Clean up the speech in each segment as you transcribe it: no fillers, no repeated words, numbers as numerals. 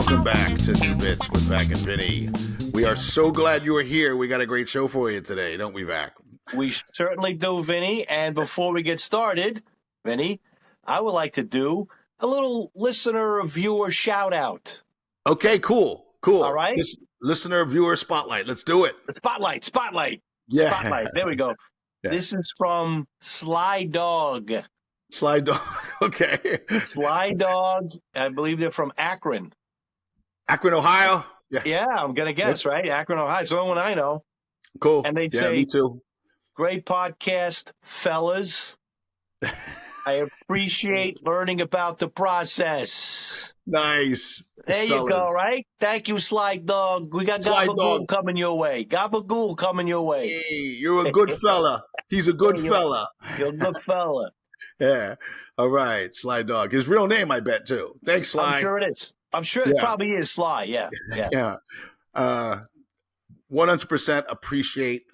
welcome back to New Bits with Vac and Vinnie. We are so glad you are here. We got a great show for you today, don't we, Vac? We certainly do, Vinny. And before we get started, Vinny, I would like to do a little listener or viewer shout out. Okay, cool. All right. Listener, viewer, spotlight. Let's do it. Spotlight. Yeah. Spotlight. There we go. Yeah. This is from Sly Dog. Sly Dog. Okay. Sly Dog. I believe they're from Akron. Akron, Ohio. Yeah, I'm going to guess, right? Akron, Ohio. It's the only one I know. Cool. And they say, me too. Great podcast, fellas. I appreciate learning about the process. Nice. There you go, right? Thank you, Sly Dog. We got Gabagool coming your way. Gabagool coming your way. Hey, you're a good fella. He's a good fella. You're a good fella. Yeah. All right, Sly Dog. His real name, I bet, too. Thanks, Sly. I'm sure it is. I'm sure it probably is Sly. Yeah. 100% appreciate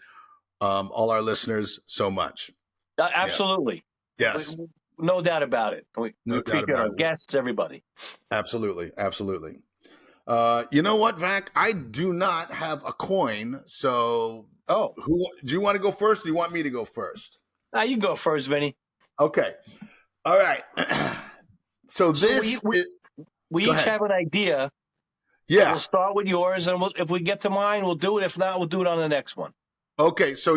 all our listeners so much. Absolutely. Yeah. Yes. No doubt about it. We appreciate our guests, everybody. Absolutely. You know what, Vac? I do not have a coin, so do you want to go first or do you want me to go first? You go first, Vinny. Okay. All right. So we each have an idea. Yeah. We'll start with yours, and if we get to mine, we'll do it. If not, we'll do it on the next one. Okay, so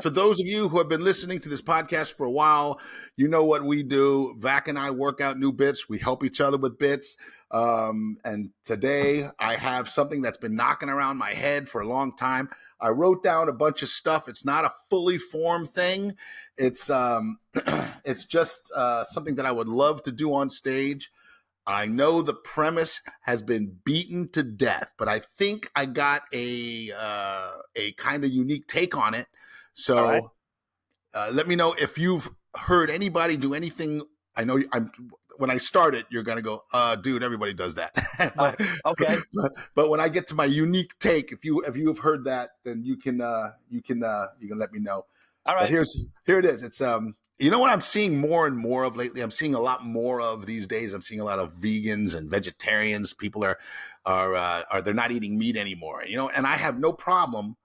for those of you who have been listening to this podcast for a while, you know what we do. Vac and I work out new bits. We help each other with bits. And today I have something that's been knocking around my head for a long time. I wrote down a bunch of stuff. It's not a fully formed thing. It's it's just something that I would love to do on stage. I know the premise has been beaten to death, but I think I got a kind of unique take on it. So let me know if you've heard anybody do anything. I know when I start it, you're going to go, dude, everybody does that. Okay. But when I get to my unique take, if you have heard that, then you can let me know. All right. But here it is. It's you know what I'm seeing more and more of lately? I'm seeing a lot more of these days. I'm seeing a lot of vegans and vegetarians. People are they're not eating meat anymore. You know, and I have no problem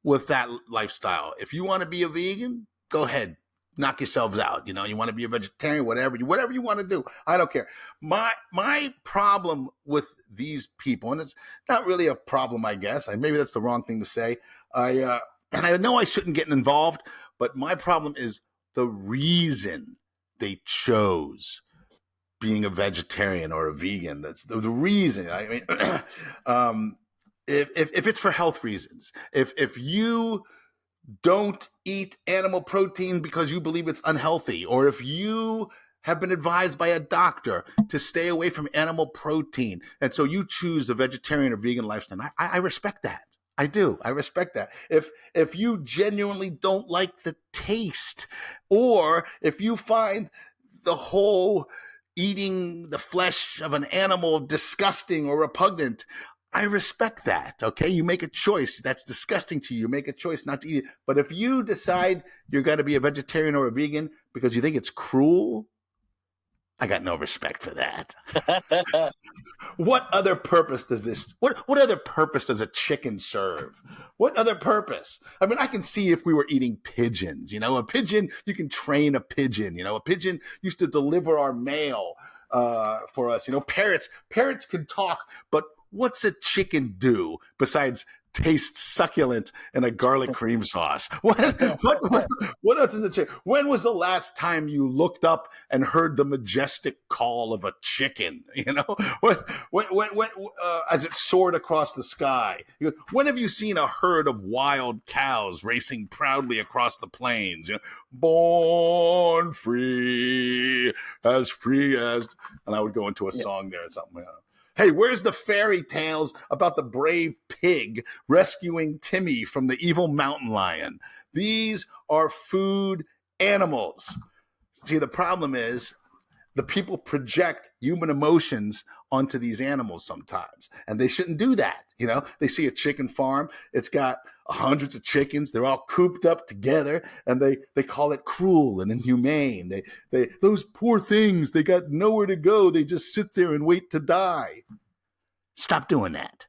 with that lifestyle. If you want to be a vegan, go ahead, knock yourselves out. You know, you want to be a vegetarian, whatever you want to do. I don't care. My problem with these people, and it's not really a problem, I guess. Maybe that's the wrong thing to say. And I know I shouldn't get involved, but my problem is the reason they chose being a vegetarian or a vegan. That's the reason. I mean, if it's for health reasons, if you don't eat animal protein because you believe it's unhealthy, or if you have been advised by a doctor to stay away from animal protein, and so you choose a vegetarian or vegan lifestyle, I respect that. I do. I respect that. If you genuinely don't like the taste, or if you find the whole eating the flesh of an animal disgusting or repugnant, I respect that. Okay. You make a choice. That's disgusting to you. You make a choice not to eat it. But if you decide you're going to be a vegetarian or a vegan because you think it's cruel, I got no respect for that. What other purpose does this? What other purpose does a chicken serve? What other purpose? I mean, I can see if we were eating pigeons. You know, a pigeon, you can train a pigeon. You know, a pigeon used to deliver our mail for us. You know, parrots can talk, but what's a chicken do besides taste succulent in a garlic cream sauce? What else is a chicken? When was the last time you looked up and heard the majestic call of a chicken? You know, when as it soared across the sky? When have you seen a herd of wild cows racing proudly across the plains? You know, born free as, and I would go into a song there or something like that. Hey, where's the fairy tales about the brave pig rescuing Timmy from the evil mountain lion? These are food animals. See, the problem is the people project human emotions onto these animals sometimes, and they shouldn't do that. You know, they see a chicken farm. It's got hundreds of chickens. They're all cooped up together, and they call it cruel and inhumane. Those poor things, they got nowhere to go. They just sit there and wait to die. Stop doing that.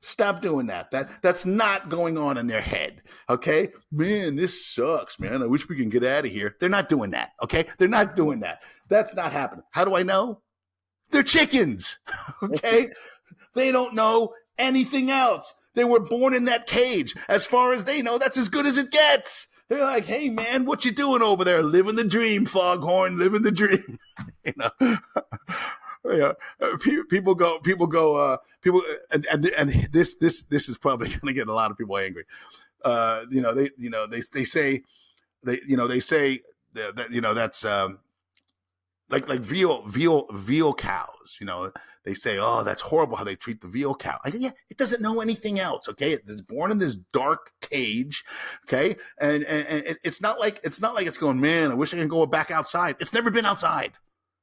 Stop doing that. That's not going on in their head. Okay, man, this sucks, man. I wish we can get out of here. They're not doing that. Okay, they're not doing that. That's not happening. How do I know? They're chickens. Okay, they don't know anything else. They were born in that cage. As far as they know, that's as good as it gets. They're like, hey man, what you doing over there? Living the dream, Foghorn. Living the dream. You know. Yeah, people go, and this is probably going to get a lot of people angry. They say that that's like veal cows. You know, they say, oh, that's horrible how they treat the veal cow. Yeah, it doesn't know anything else. Okay, it's born in this dark cage. Okay, and it's not like it's going, man, I wish I could go back outside. It's never been outside.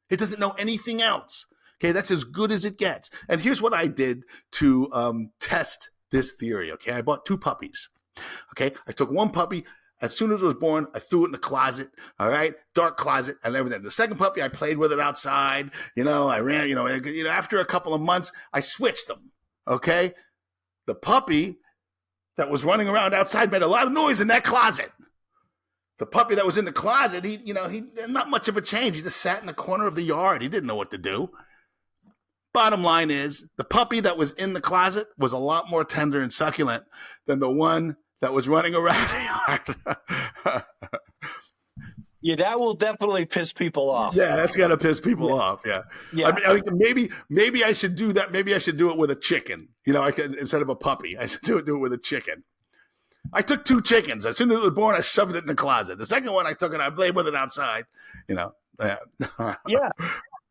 It doesn't know anything else. Okay, that's as good as it gets. And here's what I did to test this theory. Okay, I bought 2 puppies. Okay, I took one puppy. As soon as it was born, I threw it in the closet. All right, dark closet and everything. The second puppy, I played with it outside. You know, I ran. You know, after a couple of months, I switched them. Okay, the puppy that was running around outside made a lot of noise in that closet. The puppy that was in the closet, he not much of a change. He just sat in the corner of the yard. He didn't know what to do. Bottom line is, the puppy that was in the closet was a lot more tender and succulent than the one that was running around the yard. Yeah, that will definitely piss people off. Yeah, that's got to piss people off. Yeah. I mean, maybe I should do that. Maybe I should do it with a chicken. You know, I could, instead of a puppy, I should do it with a chicken. I took 2 chickens. As soon as it was born, I shoved it in the closet. The second one, I took it. I played with it outside. You know. Yeah.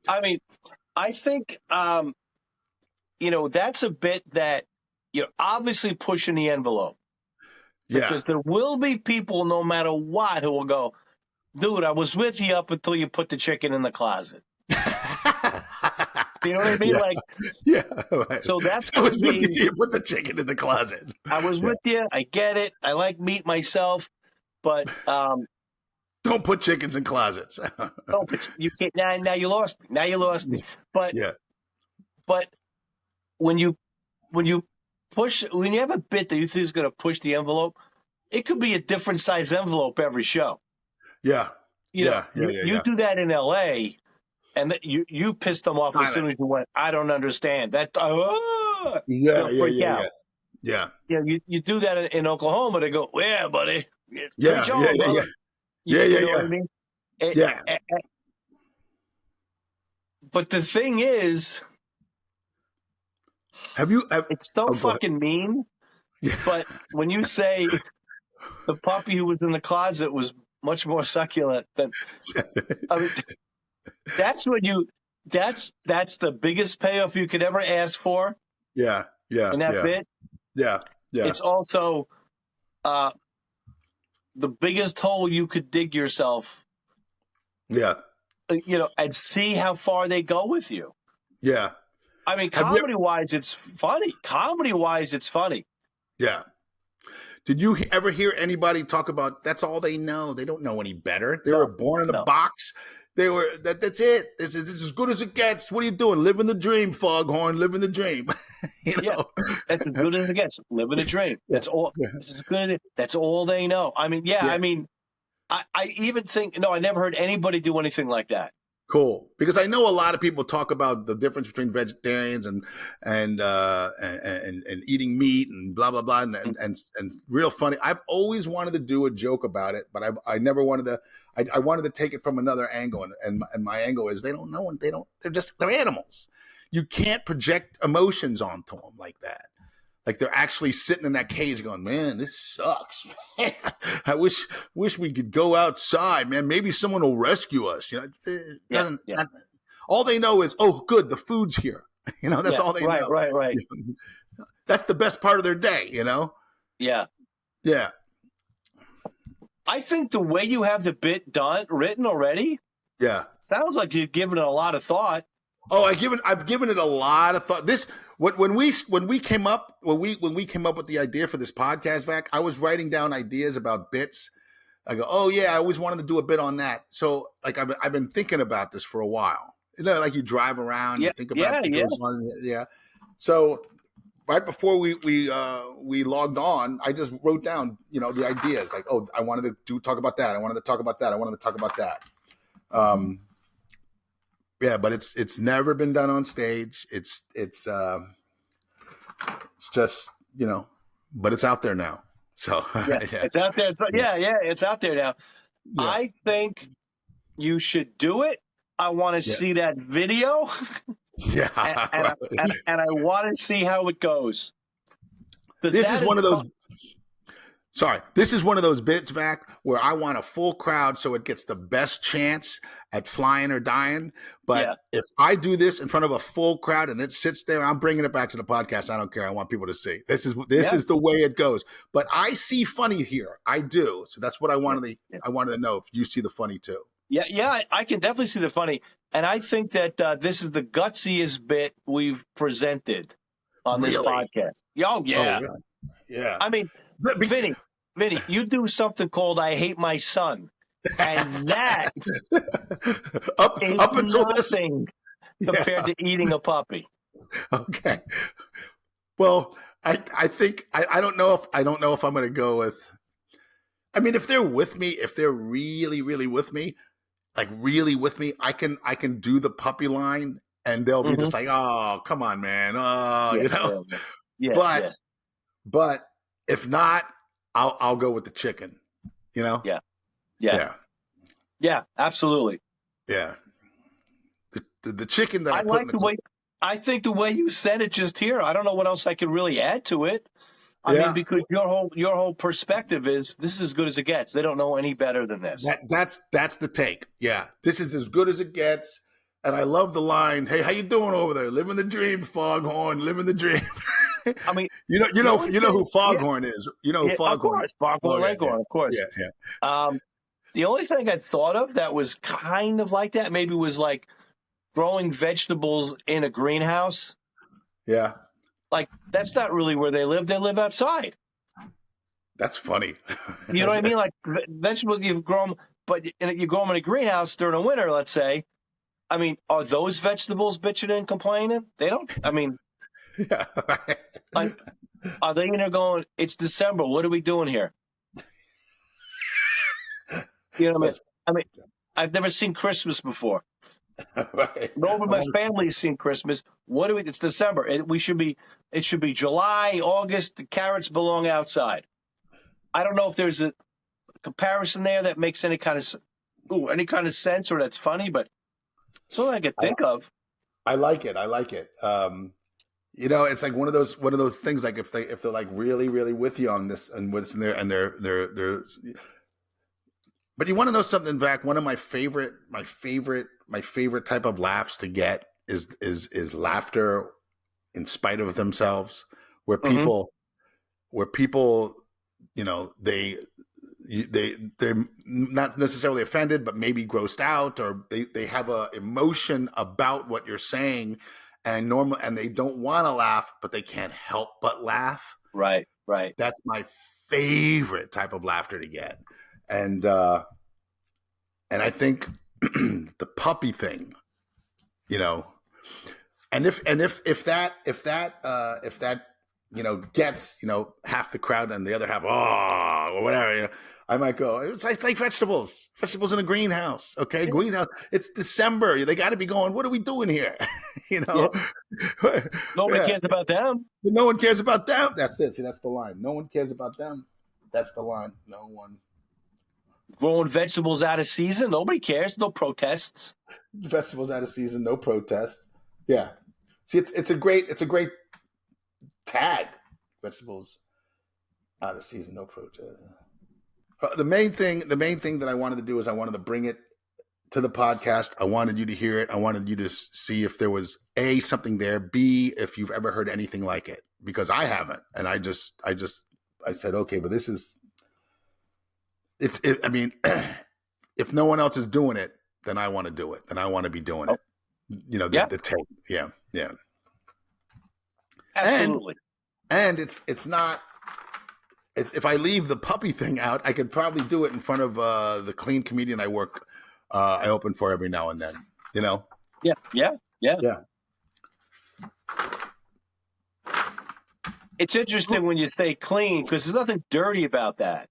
I mean, I think that's a bit that you're obviously pushing the envelope. Yeah. Because there will be people, no matter what, who will go, dude, I was with you up until you put the chicken in the closet. You know what I mean? Yeah. Like, yeah. Right. So that's I going was to with be. you. Put the chicken in the closet. I was with you. I get it. I like meat myself, but don't put chickens in closets. don't put, you can't. Now you lost me. Now you lost me. But but when you have a bit that you think is going to push the envelope, it could be a different size envelope every show. Yeah. You do that in L.A. and you pissed them off as soon as you went, I don't understand that. Yeah. You do that in Oklahoma. They go, yeah, buddy. Yeah. You know what I mean? But the thing is, it's so fucking mean. Yeah. But when you say the puppy who was in the closet was much more succulent than, I mean, that's the biggest payoff you could ever ask for. Yeah. In that bit. Yeah. It's also the biggest hole you could dig yourself. Yeah. And see how far they go with you. Yeah. I mean, comedy-wise, it's funny. Yeah. Did you ever hear anybody talk about that's all they know? They don't know any better. They were born in a box. They were that's it. This is as good as it gets. What are you doing? Living the dream, Foghorn. Living the dream. Yeah, that's as good as it gets. Living a dream. That's all. That's as good as it. That's all they know. I mean, I mean, I even think I never heard anybody do anything like that. Cool, because I know a lot of people talk about the difference between vegetarians and eating meat and blah blah blah and real funny. I've always wanted to do a joke about it, but I never wanted to. I wanted to take it from another angle, and my angle is they don't know and they're animals. You can't project emotions onto them like that. Like they're actually sitting in that cage going, man, this sucks. I wish we could go outside, man. Maybe someone will rescue us. All they know is, oh, good, the food's here. That's all they know. Right. That's the best part of their day, Yeah. Yeah. I think the way you have the bit written already, sounds like you've given it a lot of thought. Oh, I've given it a lot of thought. When we came up with the idea for this podcast, Vac, I was writing down ideas about bits. I go, oh yeah, I always wanted to do a bit on that. So like I've been thinking about this for a while. Like you drive around, you think about it goes on, So right before we logged on, I just wrote down, the ideas like, oh, I wanted to talk about that. I wanted to talk about that. I wanted to talk about that. Yeah, but it's never been done on stage. It's just, but it's out there now. So Yeah, it's out there. It's out there now. Yeah. I think you should do it. I want to see that video. Yeah. and I want to see how it goes. This is one of those bits, Vac, where I want a full crowd so it gets the best chance at flying or dying. But if I do this in front of a full crowd and it sits there, I'm bringing it back to the podcast. I don't care. I want people to see. This is the way it goes. But I see funny here. I do. So that's what I wanted to know if you see the funny too. Yeah, I can definitely see the funny. And I think that this is the gutsiest bit we've presented on this podcast. Oh, yeah. Oh, really? Yeah. I mean, Vinny, you do something called I Hate My Son. And that up until nothing compared to eating a puppy. Okay. Well, I think I don't know if I'm going to go with. I mean, if they're with me, if they're really, really with me, like really with me, I can do the puppy line, and they'll be just like, "Oh, come on, man!" Oh, But if not, I'll go with the chicken. Yeah, absolutely. Yeah. The chicken that I like the way. I think the way you said it just here. I don't know what else I could really add to it. I mean, because your whole perspective is this is as good as it gets. They don't know any better than this. That's the take. Yeah, this is as good as it gets. And I love the line, "Hey, how you doing over there? Living the dream, Foghorn. Living the dream." I mean, you know who Foghorn is. You know who Foghorn is. Foghorn Leghorn, of course. Yeah. The only thing I thought of that was kind of like that maybe was like growing vegetables in a greenhouse. Yeah. Like, that's not really where they live. They live outside. That's funny. You know what I mean? Like, vegetables you've grown, but you grow them in a greenhouse during the winter, let's say. I mean, are those vegetables bitching and complaining? They don't. I mean, yeah. Like, are they going, it's December. What are we doing here? You know what I mean? I've never seen Christmas before. Right. Nobody in my family's seen Christmas. It's December. It should be July, August. The carrots belong outside. I don't know if there's a comparison there that makes any kind of sense or that's funny, but it's all I could think of. I like it. It's like one of those things. Like if they're like really, really with you on this and what's in there, and they're. But you want to know something, Vac? One of my favorite type of laughs to get is laughter in spite of themselves, where people, they're not necessarily offended, but maybe grossed out, or they have a emotion about what you're saying, and they don't want to laugh, but they can't help but laugh. Right. That's my favorite type of laughter to get, and I think the puppy thing, and if that gets half the crowd and the other half or whatever, I might go, it's like vegetables in a greenhouse. Okay, greenhouse. It's December. They got to be going, what are we doing here? Nobody cares about them. But no one cares about them. That's it. See, that's the line. No one cares about them. That's the line. No one. Growing vegetables out of season, nobody cares. No protests. Vegetables out of season, no protest. Yeah. See, it's a great tag. Vegetables out of season, no protest. The main thing that I wanted to do is I wanted to bring it to the podcast. I wanted you to hear it. I wanted you to see if there was A, something there, B, if you've ever heard anything like it, because I haven't. And I said, okay, but this is. I mean, if no one else is doing it, then I want to do it. Then I want to be doing it. The tape. Yeah. Absolutely. And it's not. It's if I leave the puppy thing out, I could probably do it in front of the clean comedian I open for every now and then. Yeah. Yeah. It's interesting when you say clean because there's nothing dirty about that.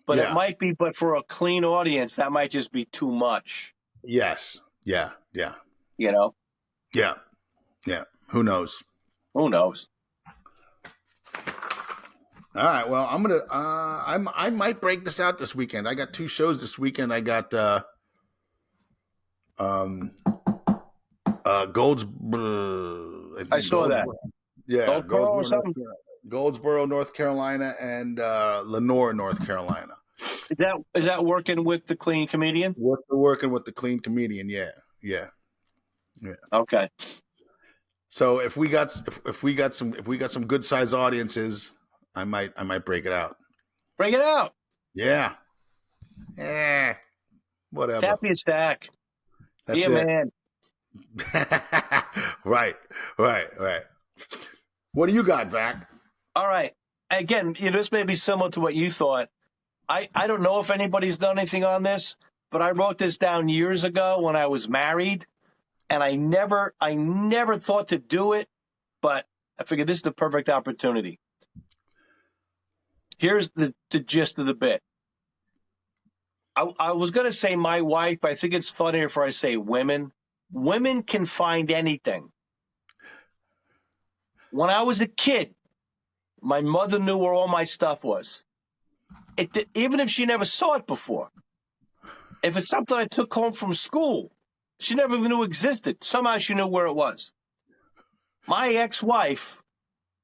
But it might be, but for a clean audience, that might just be too much. Yes. Yeah. Yeah. You know? Yeah. Yeah. Who knows? Who knows? All right. Well, I'm gonna. I might break this out this weekend. I got 2 shows this weekend. I got Golds. I saw that. Yeah, Goldsboro or something. Goldsboro, North Carolina, and Lenore, North Carolina. Is that working with the Clean Comedian? Working with the Clean Comedian. Yeah. Okay. So if we got some good size audiences, I might break it out. Break it out. Yeah. Whatever. Tap your stack. That's Be a man. Right. What do you got, Vac? All right. Again, this may be similar to what you thought. I don't know if anybody's done anything on this, but I wrote this down years ago when I was married, and I never thought to do it, but I figured this is the perfect opportunity. Here's the gist of the bit. I was going to say my wife, but I think it's funnier if I say women. Women can find anything. When I was a kid, my mother knew where all my stuff was. Even if she never saw it before. If it's something I took home from school, she never even knew existed. Somehow she knew where it was. My ex-wife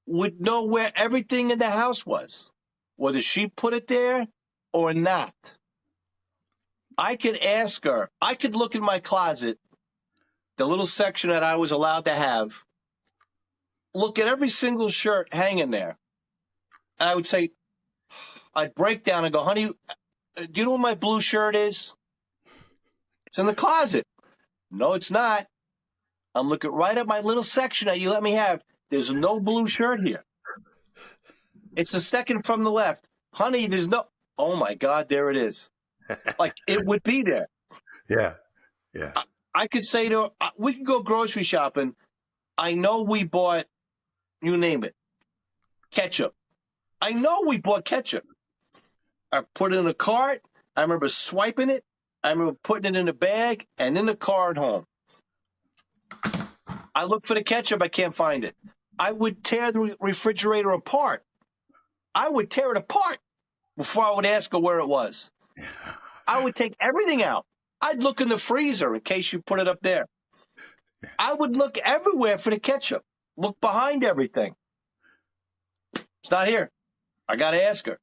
would know where everything in the house was, whether she put it there or not. I could ask her. I could look in my closet, the little section that I was allowed to have, look at every single shirt hanging there. And I would say, I'd break down and go, honey, do you know what my blue shirt is? It's in the closet. No, it's not. I'm looking right at my little section that you let me have. There's no blue shirt here. It's the second from the left. Honey, there's no. Oh, my God, there it is. Like, it would be there. Yeah. I could say to her, we could go grocery shopping. I know we bought, you name it, ketchup. I know we bought ketchup. I put it in a cart. I remember swiping it. I remember putting it in a bag and in the car at home. I look for the ketchup. I can't find it. I would tear the refrigerator apart. I would tear it apart before I would ask her where it was. I would take everything out. I'd look in the freezer in case you put it up there. I would look everywhere for the ketchup. Look behind everything. It's not here. I got to ask her.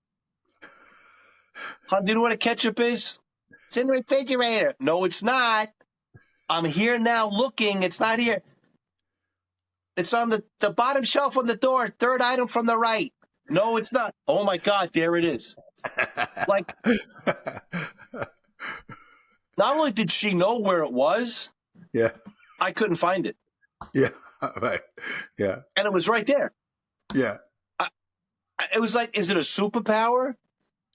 Hon, do you know what a ketchup is? It's in the refrigerator. No, it's not. I'm here now looking. It's not here. It's on the bottom shelf on the door, third item from the right. No, it's not. Oh, my God, there it is. Like, not only did she know where it was, yeah, I couldn't find it. Yeah, right. Yeah. And it was right there. Yeah. It was like, is it a superpower?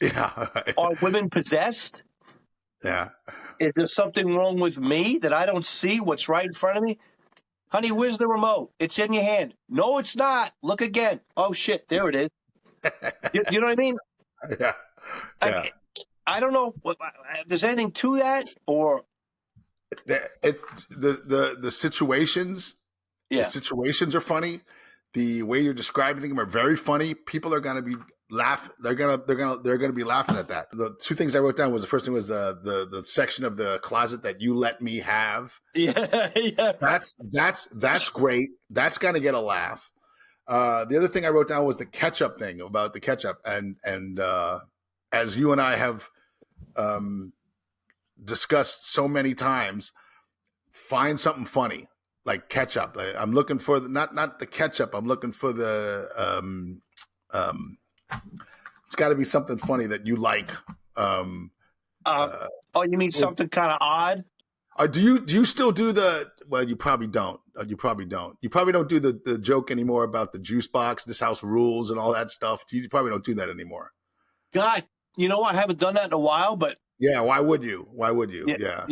Yeah. Right. Are women possessed? Yeah. Is there something wrong with me that I don't see what's right in front of me? Honey, where's the remote? It's in your hand. No, it's not. Look again. Oh, shit, there it is. You know what I mean? Yeah. Yeah. I don't know if there's anything to that, or it's the situations. Yeah. The situations are funny. The way you're describing them are very funny. People are going to be They're gonna be laughing at that. The 2 things I wrote down was, the first thing was the section of the closet that you let me have. Yeah. That's great. That's gonna get a laugh. The other thing I wrote down was the ketchup thing, about the ketchup, and as you and I have discussed so many times, find something funny like ketchup. I'm looking for not the ketchup. I'm looking for the it's got to be something funny that you like. You mean something kind of odd? Do you still do the? Well, you probably don't. You probably don't. You probably don't do the joke anymore about the juice box, this house rules, and all that stuff. You probably don't do that anymore. God, I haven't done that in a while, but yeah. Why would you? Yeah.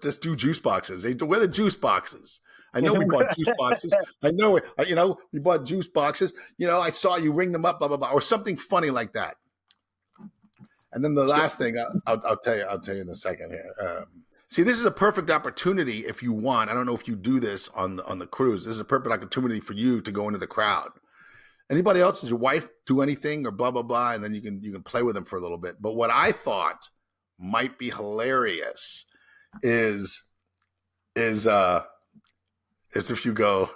Just do juice boxes. Where are the juice boxes? I know we bought juice boxes. I know, we bought juice boxes. I saw you ring them up, blah, blah, blah, or something funny like that. And then the last thing I'll tell you in a second here. See, this is a perfect opportunity if you want. I don't know if you do this on the cruise. This is a perfect opportunity for you to go into the crowd. Anybody else? Does your wife do anything or blah, blah, blah? And then you can play with them for a little bit. But what I thought might be hilarious is if you go,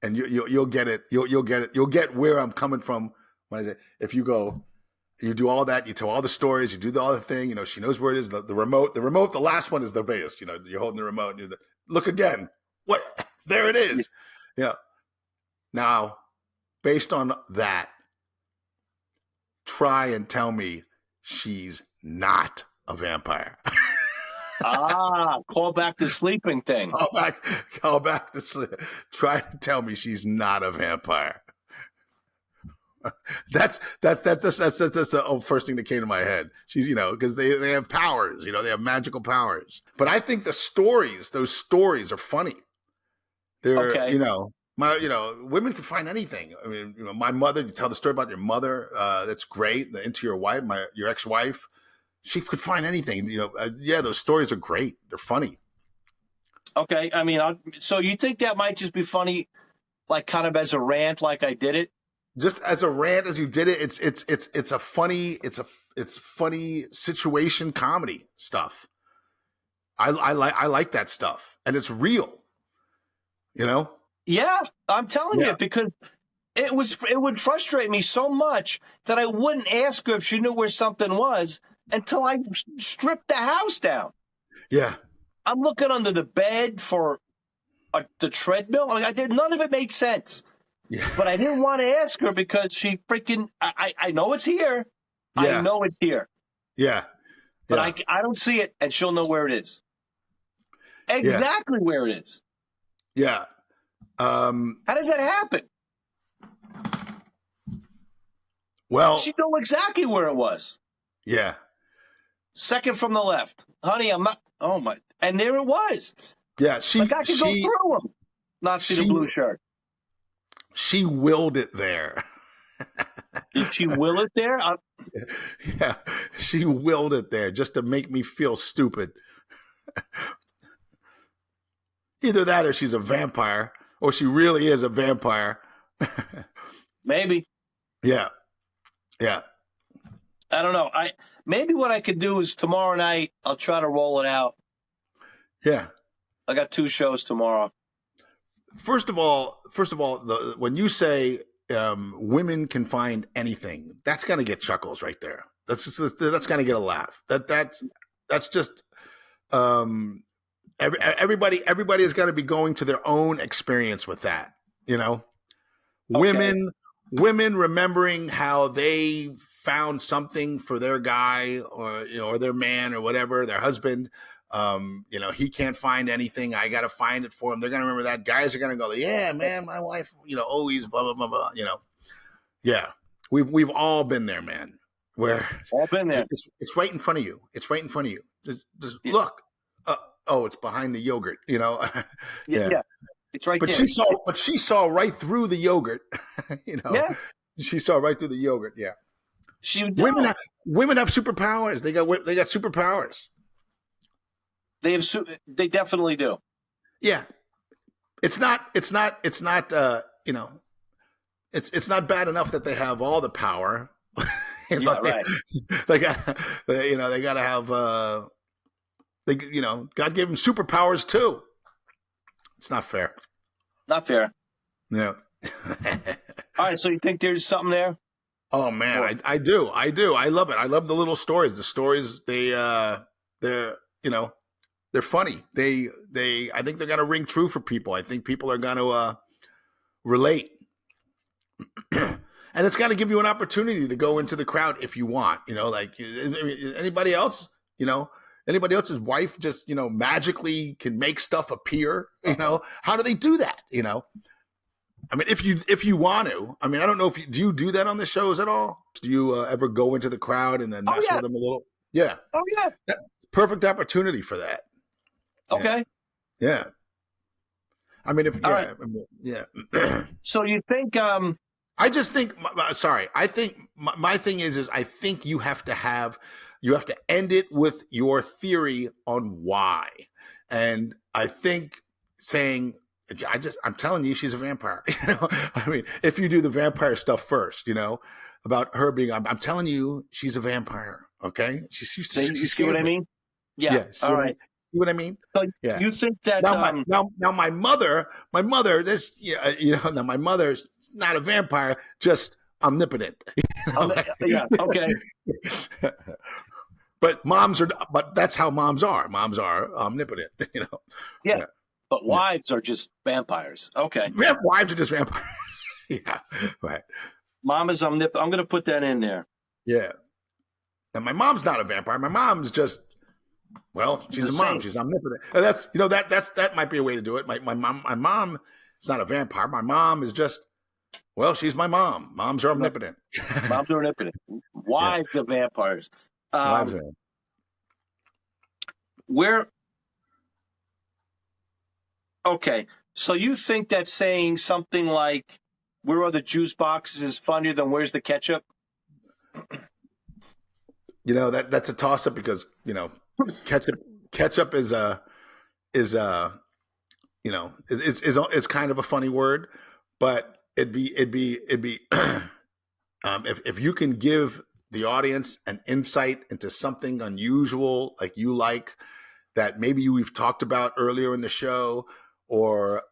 and you'll get it. You'll get it. You'll get where I'm coming from when I say, if you go, you do all that, you tell all the stories, you do all the thing, she knows where it is. The remote, the last one is the biggest, you're holding the remote and look again. What? There it is. Yeah. Now, based on that, try and tell me she's not a vampire. Call back the sleeping thing. Call back to sleep. Try to tell me she's not a vampire. That's the first thing that came to my head. She's, because they have powers, they have magical powers. But I think those stories are funny. They're, okay. Women can find anything. I mean, my mother, you tell the story about your mother, that's great. Into your wife, your ex-wife, she could find anything. Those stories are great. They're funny. Okay. I mean, so you think that might just be funny, like kind of as a rant, like I did it? Just as a rant, as you did it, it's a funny, it's funny situation comedy stuff. I like that stuff, and it's real. Yeah, I'm telling you, because it would frustrate me so much that I wouldn't ask her if she knew where something was until I stripped the house down. Yeah, I'm looking under the bed for the treadmill. I mean, none of it made sense. Yeah. But I didn't want to ask her because she freaking. I know it's here. Yeah. I know it's here. Yeah. But I don't see it, and she'll know where it is. Exactly where it is. Yeah. How does that happen? Well, she knew exactly where it was. Yeah. Second from the left, honey. I'm not. Oh my! And there it was. Yeah, I could go through them. Not see the blue shirt. She willed it there. Did she will it there? Yeah, she willed it there just to make me feel stupid. Either that or she's a vampire, or she really is a vampire. Maybe. Yeah. Yeah. I don't know. Maybe what I could do is tomorrow night, I'll try to roll it out. Yeah. I got 2 shows tomorrow. First of all, when you say women can find anything, that's got to get chuckles right there. That's got to get a laugh. That's just everybody has got to be going to their own experience with that. Okay. Women remembering how they found something for their guy or their man or whatever, their husband. He can't find anything. I got to find it for him. They're going to remember that. Guys are going to go, yeah, man, my wife, always blah, blah, blah, blah, Yeah. We've all been there, man. Where all been there. It's right in front of you. It's right in front of you. Just look. It's behind the yogurt, Yeah. It's right but there. She saw right through the yogurt, Yeah. She saw right through the yogurt. Yeah. Women have superpowers. They got superpowers. They definitely do. Yeah. It's not it's not bad enough that they have all the power. Right. They got to have God gave them superpowers too. It's not fair. Not fair. Yeah. All right, so you think there's something there? Oh man, I do. I love it. I love the little stories. The stories they're funny. I think they're gonna ring true for people. I think people are gonna relate. And it's gonna give you an opportunity to go into the crowd if you want. Anybody else, anybody else's wife just, magically can make stuff appear, how do they do that? I mean, if you want to, I mean, I don't know do you do that on the shows at all? Do you ever go into the crowd and then mess with them a little? Yeah. Oh yeah. Perfect opportunity for that. Okay. Yeah. I mean, if All yeah, right. I mean, yeah. So you think I just think. Sorry, I think my thing is I think you have to end it with your theory on why, and I think saying. I'm telling you, she's a vampire. You know, I mean, if you do the vampire stuff first, you know, about her being, I'm telling you, she's a vampire. Okay, you she see what scared I me. mean? Yeah. Yeah, All right. see what I mean? So Yeah. you think that Now my mother, this yeah, you know, now my mother's not a vampire, just omnipotent. You know, yeah, okay. but that's how moms are. Moms are omnipotent. You know, Yeah. yeah. But Yeah. wives are just vampires. Okay. Wives are just vampires. Yeah, right. Mom is omnipotent. I'm going to put that in there. Yeah. And my mom's not a vampire. My mom's just, well, she's a mom. Saint. She's omnipotent. And that might be a way to do it. My mom is not a vampire. My mom is just, well, she's my mom. Moms are omnipotent. Moms are omnipotent. Wives are vampires. Wives are. Where? Okay, so you think that saying something like "Where are the juice boxes" is funnier than "Where's the ketchup"? You know, that's a toss up because, you know, ketchup is you know, is kind of a funny word, but it'd be if you can give the audience an insight into something unusual like you like that maybe we've talked about earlier in the show, or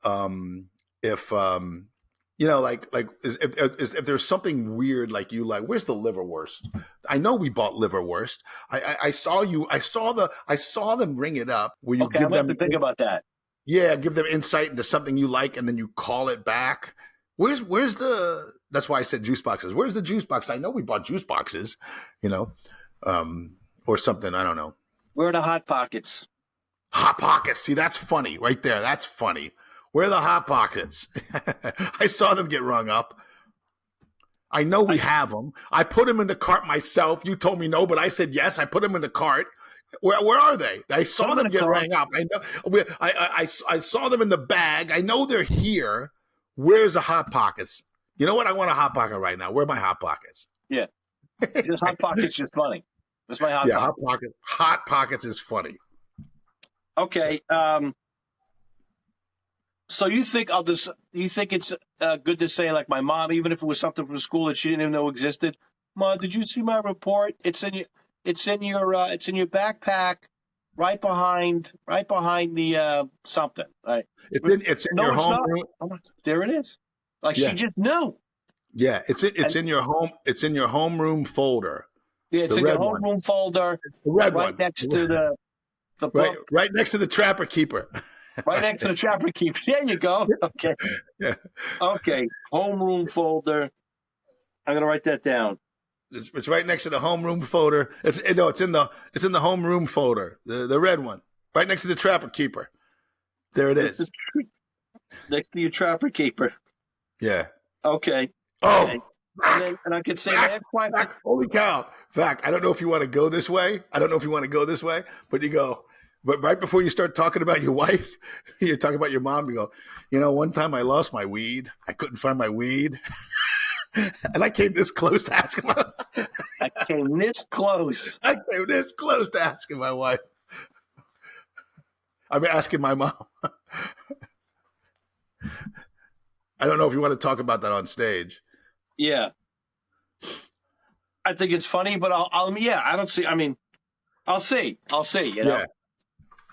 if you know, if there's something weird like you like, where's the liverwurst? I know we bought liverwurst. I saw them ring it up. Where you Okay, give I'm going them to think about that. Yeah, give them insight into something you like, and then you call it back. Where's the? That's why I said juice boxes. Where's the juice box? I know we bought juice boxes, you know, or something. I don't know. Where are the Hot Pockets? Hot Pockets. See, that's funny right there. That's funny. Where are the Hot Pockets? I saw them get rung up. I know we have them. I put them in the cart myself. You told me no, but I said yes. I put them in the cart. Where are they? I saw them get rung up. I know. I saw them in the bag. I know they're here. Where's the Hot Pockets? You know what? I want a Hot Pocket right now. Where are my Hot Pockets? Yeah, just Hot Pockets, just funny. That's my Hot Pocket. Hot Pockets. Hot Pockets is funny. Okay. So you think it's good to say, like, my mom, even if it was something from school that she didn't even know existed? Mom, did you see my report? It's in your backpack, right behind the something. Right. It's in your home room. There it is. Like, she just knew. Yeah, it's in your home. It's in your homeroom folder. Yeah, it's in your homeroom folder. The red right one, next to the book. Right next to the Trapper Keeper. Right next to the Trapper Keeper. There you go. Okay. Yeah. Okay. Homeroom folder. I'm gonna write that down. It's right next to the homeroom folder. It's in the homeroom folder. The red one, right next to the Trapper Keeper. There it is. Next to your Trapper Keeper. Yeah. Okay. Oh. Okay. And I could say Vac, holy cow. Vac, I don't know if you want to go this way. But you go. But right before you start talking about your wife, you're talking about your mom, you go, you know, one time I lost my weed. I couldn't find my weed. And I came this close to asking my wife. I came this close to asking my wife. I'm asking my mom. I don't know if you want to talk about that on stage. Yeah. I think it's funny, but I don't see. I mean, I'll see, you know? Yeah.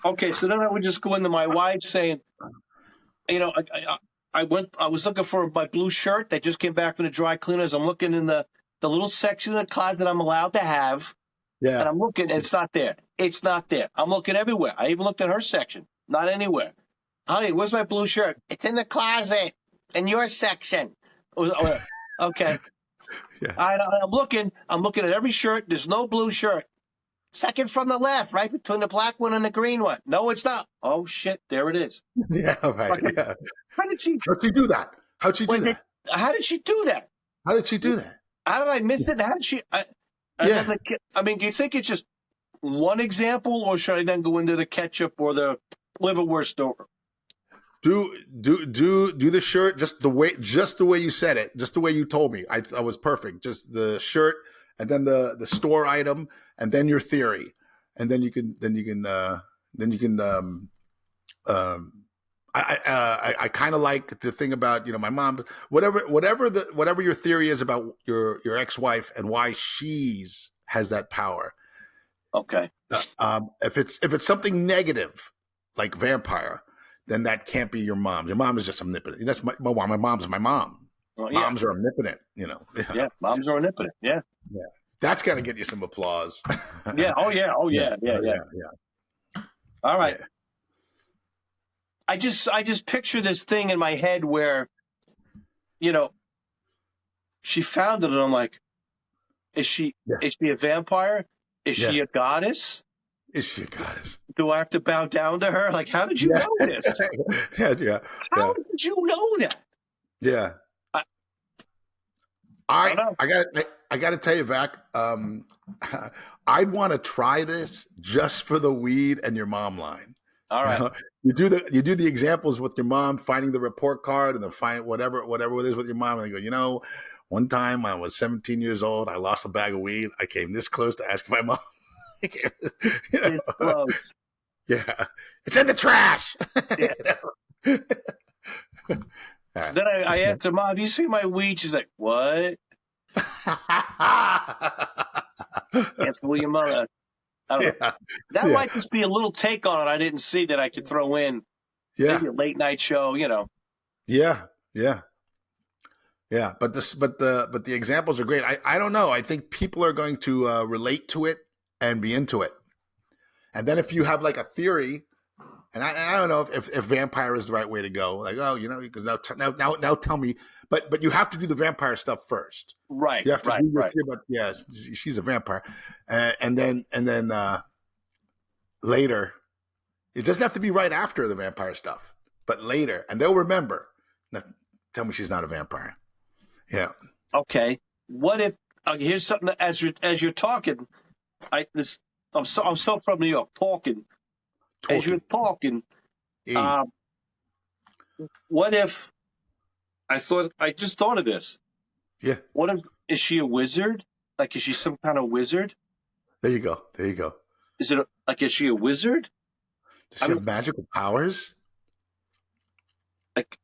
Okay. So then I would just go into my wife saying, you know, I was looking for my blue shirt that just came back from the dry cleaners. I'm looking in the little section of the closet I'm allowed to have. Yeah. And I'm looking, and it's not there. It's not there. I'm looking everywhere. I even looked in her section. Not anywhere. Honey, where's my blue shirt? It's in the closet in your section. Okay. Yeah. I'm looking at every shirt. There's no blue shirt. Second from the left, right between the black one and the green one. No, it's not. Oh, shit. There it is. Yeah, right. Okay. Yeah. How'd she do that? How did she do that? How did she do that? How did I miss it? How did she? Yeah. I mean, do you think it's just one example, or should I then go into the ketchup or the liverwurst store? Do the shirt just the way you said it, just the way you told me. I was perfect. Just the shirt, and then the store item, and then your theory, and then you can I kind of like the thing about, you know, my mom, whatever your theory is about your ex-wife and why she's has that power. Okay. If it's something negative like vampire, then that can't be your mom. Your mom is just omnipotent. That's my mom's my mom. Well, yeah. Moms are omnipotent, you know. Yeah, moms are omnipotent. Yeah. Yeah. That's got to get you some applause. Yeah. Oh, yeah. Oh, yeah. Yeah. All right. Yeah. I just picture this thing in my head where, you know, she found it, and I'm like, is she a vampire? Is she a goddess? Is she a goddess? Do I have to bow down to her? Like, how did you know this? Yeah. How did you know that? Yeah. I got to tell you, Vac. I'd want to try this just for the weed and your mom line. All right. You do the examples with your mom, finding the report card, and then find whatever it is with your mom, and they go, you know, one time when I was 17 years old, I lost a bag of weed. I came this close to asking my mom. It's close. Yeah, it's in the trash. Yeah. Then I asked her, Mom, have you seen my weed? She's like, what? Can't fool your mother. I don't know. That might just be a little take on it I didn't see that I could throw in. Maybe a late night show, you know. Yeah. But the examples are great. I don't know. I think people are going to relate to it and be into it. And then if you have like a theory, and I don't know if vampire is the right way to go. Like, oh, you know, because now tell me. But you have to do the vampire stuff first. Right. You have to do your theory about, she's a vampire. And then later, it doesn't have to be right after the vampire stuff, but later, and they'll remember. Now, tell me she's not a vampire. Yeah. Okay. What if here's something that, as you're talking, I'm so from New York talking. As you're talking, what if I just thought of this? Yeah. What if is she a wizard? Like, is she some kind of wizard? There you go. Is she a wizard? Does she have magical powers? Like,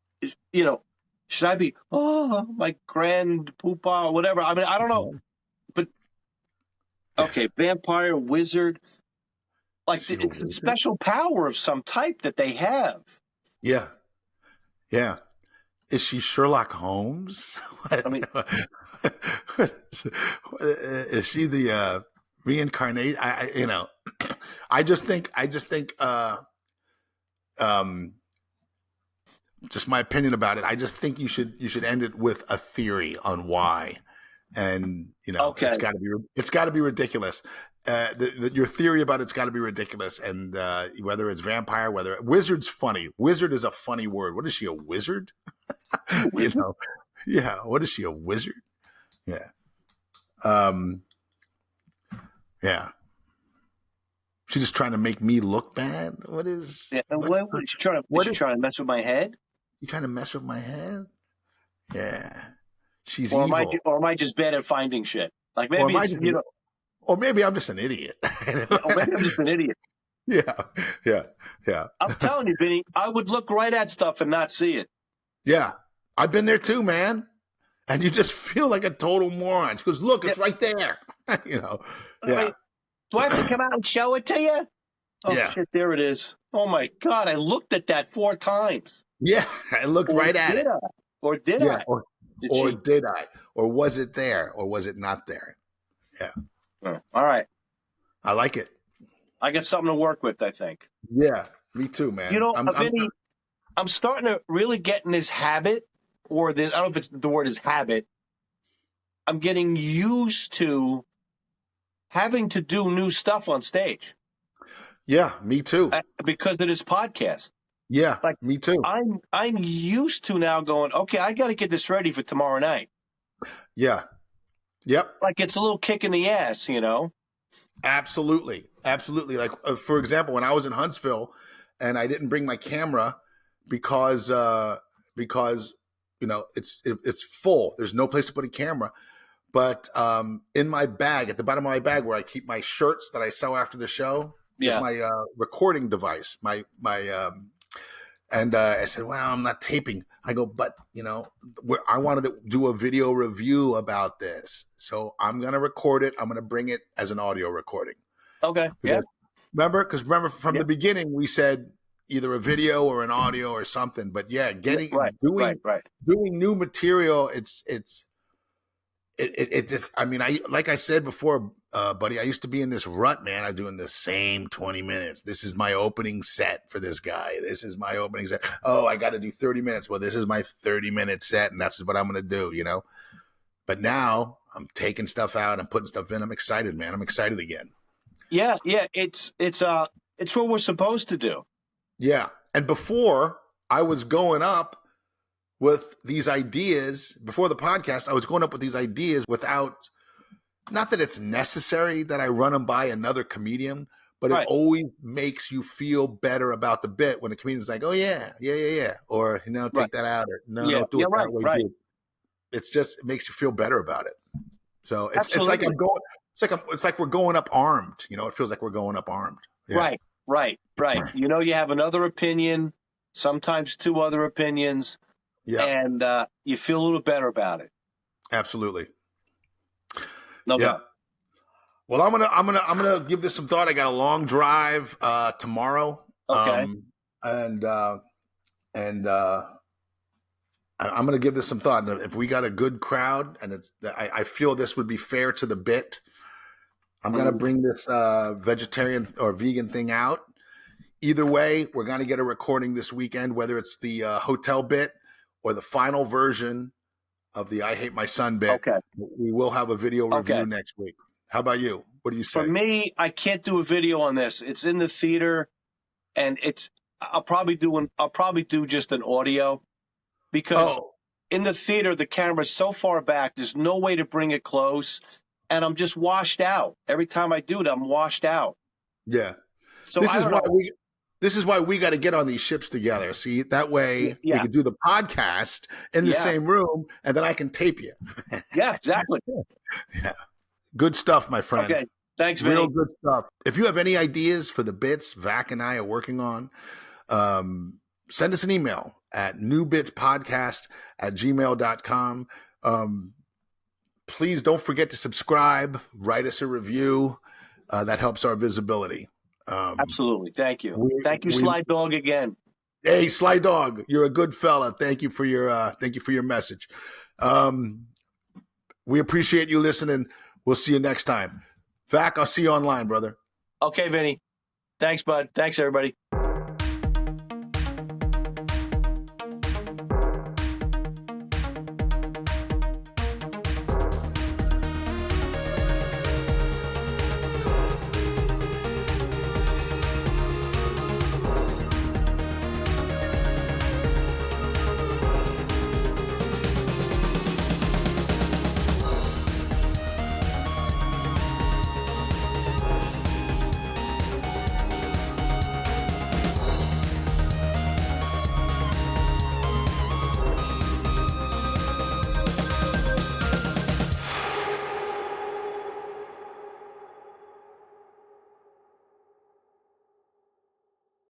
you know, should I be my grand poopah or whatever? I mean, I don't know, but okay, vampire, wizard. Like, it's a special power of some type that they have. Yeah. Is she Sherlock Holmes? I mean, is she the reincarnate? I just think, just my opinion about it. I just think you should end it with a theory on why, and it's got to be ridiculous. Your theory about it's got to be ridiculous, and whether it's vampire, whether wizard's funny. Wizard is a funny word. What is she, a wizard? Yeah. What is she, a wizard? Yeah. Yeah. She's just trying to make me look bad. What is? Yeah. What is she trying to? Is she trying to mess with my head? You trying to mess with my head? Yeah. She's evil. Am I just bad at finding shit? Like, maybe or maybe I'm just an idiot. Or maybe I'm just an idiot. Yeah. I'm telling you, Vinny, I would look right at stuff and not see it. Yeah. I've been there too, man. And you just feel like a total moron. She goes, look, it's right there. Yeah. Wait, do I have to come out and show it to you? Oh, shit, there it is. Oh, my God, I looked at that 4 times. Yeah, I looked right at it. Or did I? Or did I? Or was it there? Or was it not there? Yeah. Oh, all right. I like it. I got something to work with, I think. Yeah, me too, man. Vinny, I'm starting to really get in this habit, I don't know if it's the word is habit. I'm getting used to having to do new stuff on stage. Yeah, me too. Because of this podcast. Yeah, like me too. I'm used to now going, okay, I got to get this ready for tomorrow night. Yeah. Yep. Like, it's a little kick in the ass, Absolutely. Like, for example, when I was in Huntsville and I didn't bring my camera because it's full. There's no place to put a camera. But in my bag, at the bottom of my bag, where I keep my shirts that I sell after the show, is my recording device. And I said, "Well, I'm not taping." I go, "But I wanted to do a video review about this, so I'm gonna record it. I'm gonna bring it as an audio recording." Okay. Yeah. Remember from the beginning, we said either a video or an audio or something. But yeah, doing new material. It just, I mean, like I said before, buddy, I used to be in this rut, man. I'm doing the same 20 minutes. This is my opening set for this guy. This is my opening set. Oh, I got to do 30 minutes. Well, this is my 30-minute set, and that's what I'm going to do, But now I'm taking stuff out. I'm putting stuff in. I'm excited, man. I'm excited again. Yeah. It's what we're supposed to do. Yeah. And before, I was going up with these ideas before the podcast. I was going up with these ideas without, not that it's necessary that I run them by another comedian, but it always makes you feel better about the bit when the comedian's like, "Oh yeah. Or, take that out, or no, don't do it that way. Right. It's just, it makes you feel better about it. So it's like we're going up armed, it feels like we're going up armed. Yeah. Right. You have another opinion, sometimes two other opinions. Yeah. And you feel a little better about it. Absolutely. No doubt. Well, I'm gonna give this some thought. I got a long drive tomorrow. Okay. I'm gonna give this some thought. And if we got a good crowd, and I feel this would be fair to the bit, I'm gonna bring this vegetarian or vegan thing out. Either way, we're gonna get a recording this weekend, whether it's the hotel bit or the final version of the I Hate My Son bit. Okay. We will have a video review next week. How about you? What do you say? For me, I can't do a video on this. It's in the theater, and I'll probably do just an audio, because in the theater the camera's so far back, there's no way to bring it close, and I'm just washed out. Every time I do it, I'm washed out. Yeah. So This is why we got to get on these ships together. See, that way we can do the podcast in the same room, and then I can tape you. Yeah, exactly. Yeah. Good stuff, my friend. Okay. Thanks, Vinnie. Real good stuff. If you have any ideas for the bits Vac and I are working on, send us an email at newbitpodcast@gmail.com. Please don't forget to subscribe, write us a review. That helps our visibility. Absolutely. Thank you. Thank you, Sly Dog, again. Hey, Sly Dog, you're a good fella. Thank you for your message. We appreciate you listening. We'll see you next time. Vac, I'll see you online, brother. Okay, Vinny. Thanks, bud. Thanks, everybody.